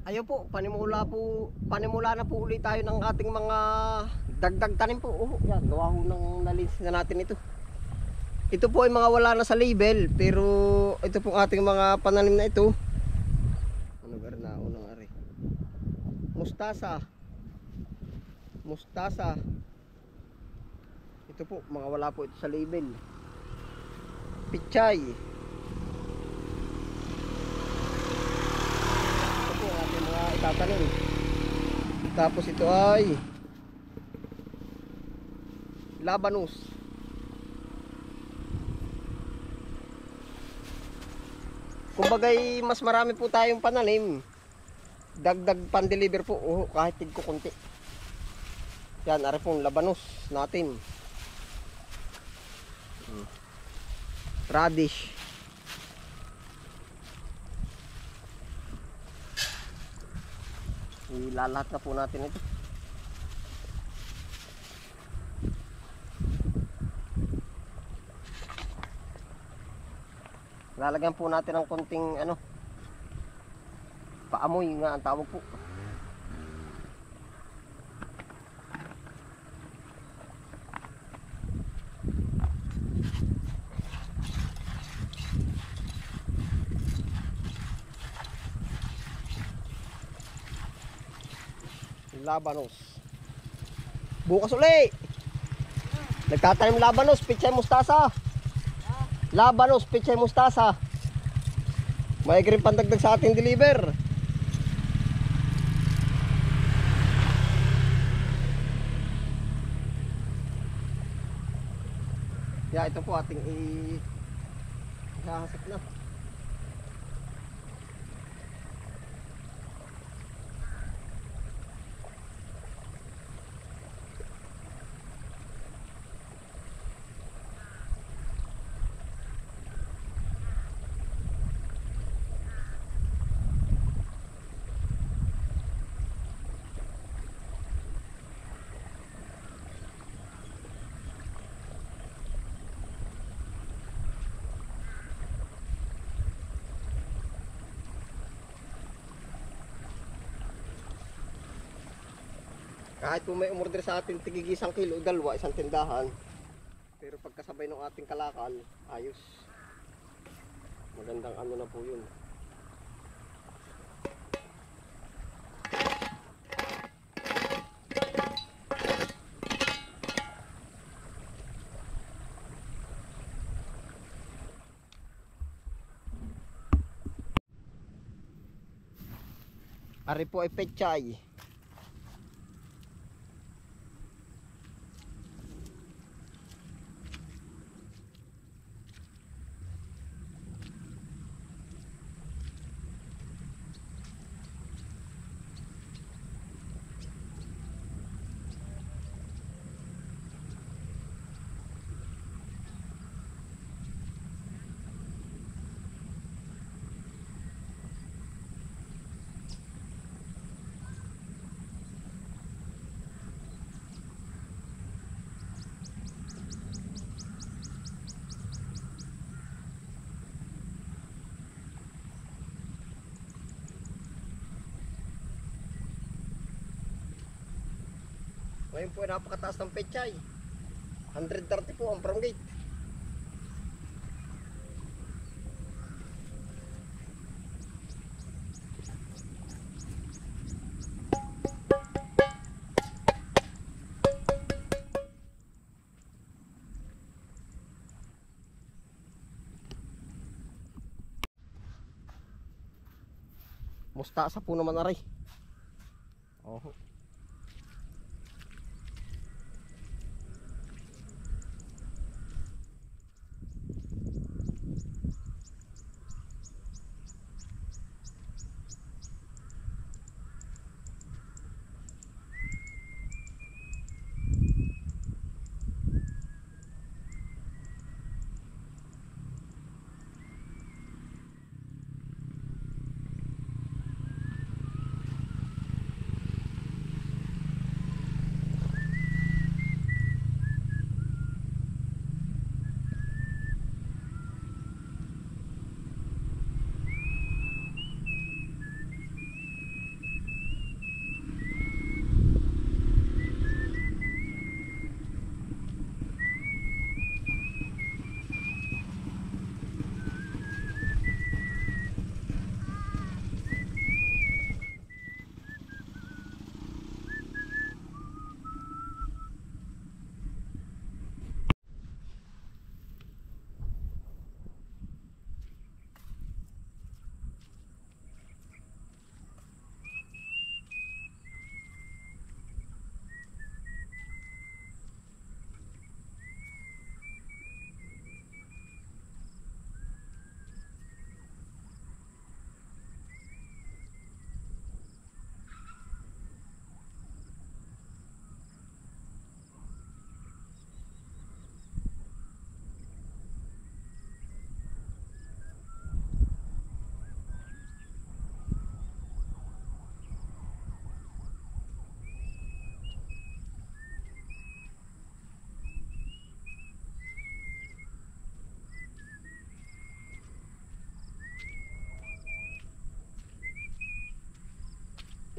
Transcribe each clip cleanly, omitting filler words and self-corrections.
Ayun po, panimula na po ulit tayo ng ating mga dagdag tanim po. Oh, yan, gawa ho ng nalinis na natin ito. Ito po ay mga wala na sa label, pero ito po ating mga pananim na ito. Ano ba na unang ari? Mustasa. Mustasa. Ito po, mga wala po ito sa label. Pichay. Ito po ating mga itatanim. Tapos ito ay labanus. Kumbagay mas marami po tayong pananim. Dagdag pan-deliver po kahit tigko konti. Yan, ari pong labanus natin. Radish. Ilalahat na po natin ito. Lalagyan po natin ng konting paamoy nga ang tawag po. Labanos. Bukas uli. Nagtatanim labanos, pichay mustasa. Labanos, pichay mustasa. May green pandagdag sa ating deliver. Ya, ito po ating ihahasap na. Kahit po may umorder sa atin tigig 1 kilo, dalawa, isang tindahan. Pero pagkasabay ng ating kalakal, ayos. Magandang na po yun. Ari po ay pechay. Ngayon po ay napakataas ng pechay. 130 po ang farm gate. Mustasa po naman aray. Oh.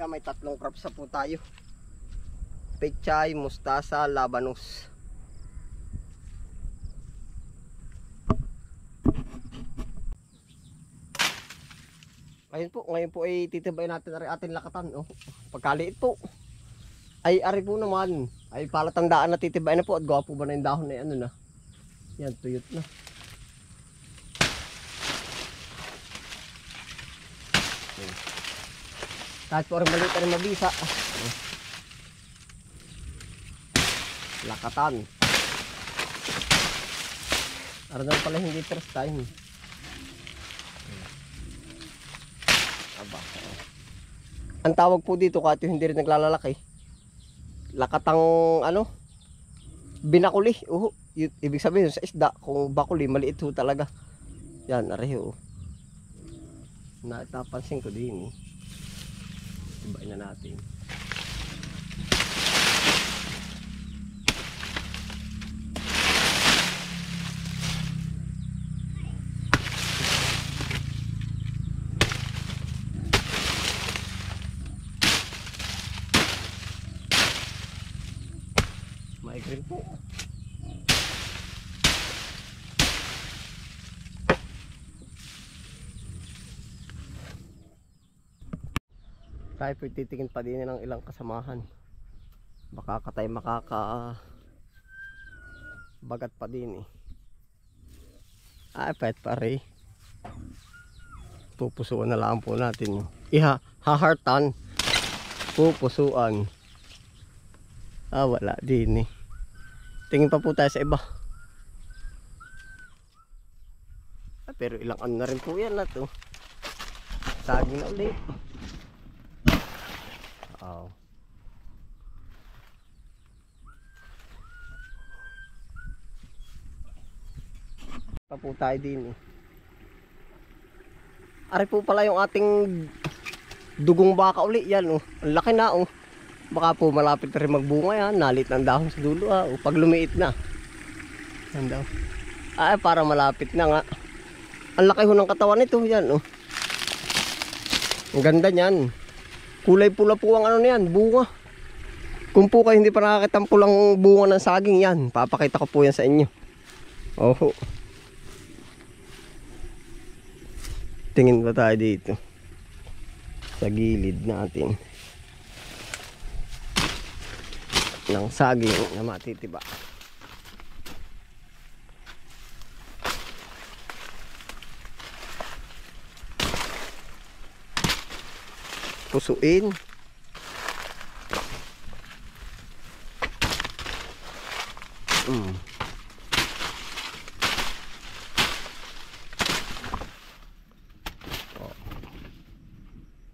Yan, may 3 crops na po tayo. Pechay, mustasa, labanos. Ngayon po ay titibayin natin ari ating lakatan. Oh. Pagkaliit po. Ay ari po naman. Ay palatandaan na titibayin na po at gawa po ba na yung dahon na ano na. Yan, tuyot na. Kahit po rin maliit rin mabisa. Lakatan. Araw pala hindi first time. Aba. Ang tawag po dito kahit hindi rin naglalalaki. Lakatang ano? Binakuli. Ibig sabihin sa isda kung bakuli maliit ho talaga. Yan, areho. Napansin ko din. Ibain na natin. Migraine po. Tayo po titingin pa din ng ilang kasamahan. Baka katay bagat pa din eh. Pet pare. Pupusuan na lang po natin. Hahartan. Pupusuan. Wala din eh. Tingin pa po tayo sa iba. Pero ilang ano na rin po yan na to. Saging na ulit. Pa po tayo din eh. Ari po pala yung ating dugong baka uli yan oh. Ang laki na oh. Baka po malapit na rin magbunga yan. Nalit ng dahon sa dulo pag lumiit na. Yan daw. Para malapit na nga. Ang laki ho ng katawan nito yan oh. Ang ganda niyan. Kulay pula po ang ano niyan, bunga. Kung po kayo hindi pa nakakita ang pulang bunga ng saging yan, papakita ko po yan sa inyo. Tingin pa tayo dito. Sa gilid natin. Ng saging na matitiba. Pusuin.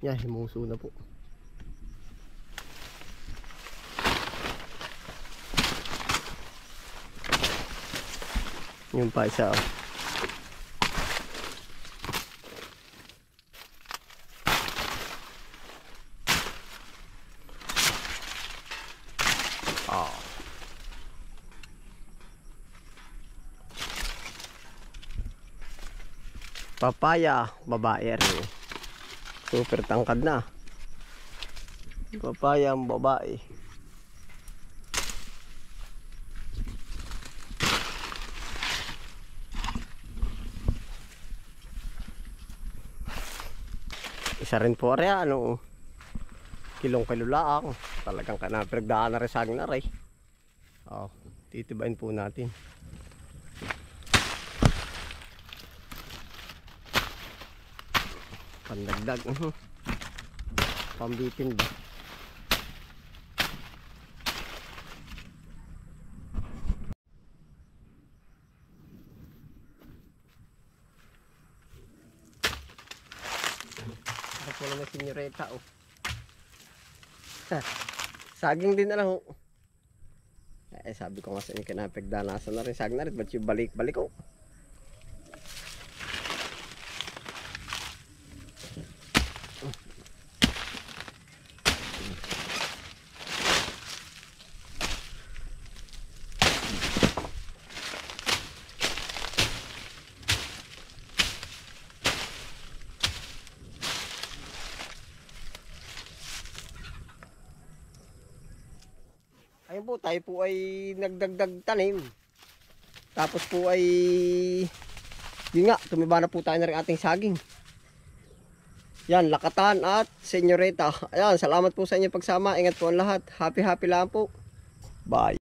Yan, himuso na po. Yung pa isa papaya, babae rin. Super tangkad na. Papaya ang babae. Isa rin po rin kilong laang. Talagang pinagdaan na rin saging na rin. Titibain po natin. Pandagdag. Pambitin ba? Ako po naman senyoreta saging din na lang sabi ko nga sa inyo kinapagdanasan na rin saging na rin. Ba't yung balik-balik Ayun po, tayo po ay nagdagdag tanim. Tapos po ay, yun nga, tumiba na po tayo na rin ating saging. Yan, Lakatan at Senyorita. Ayan, salamat po sa inyo pagsama. Ingat po ang lahat. Happy lang po. Bye.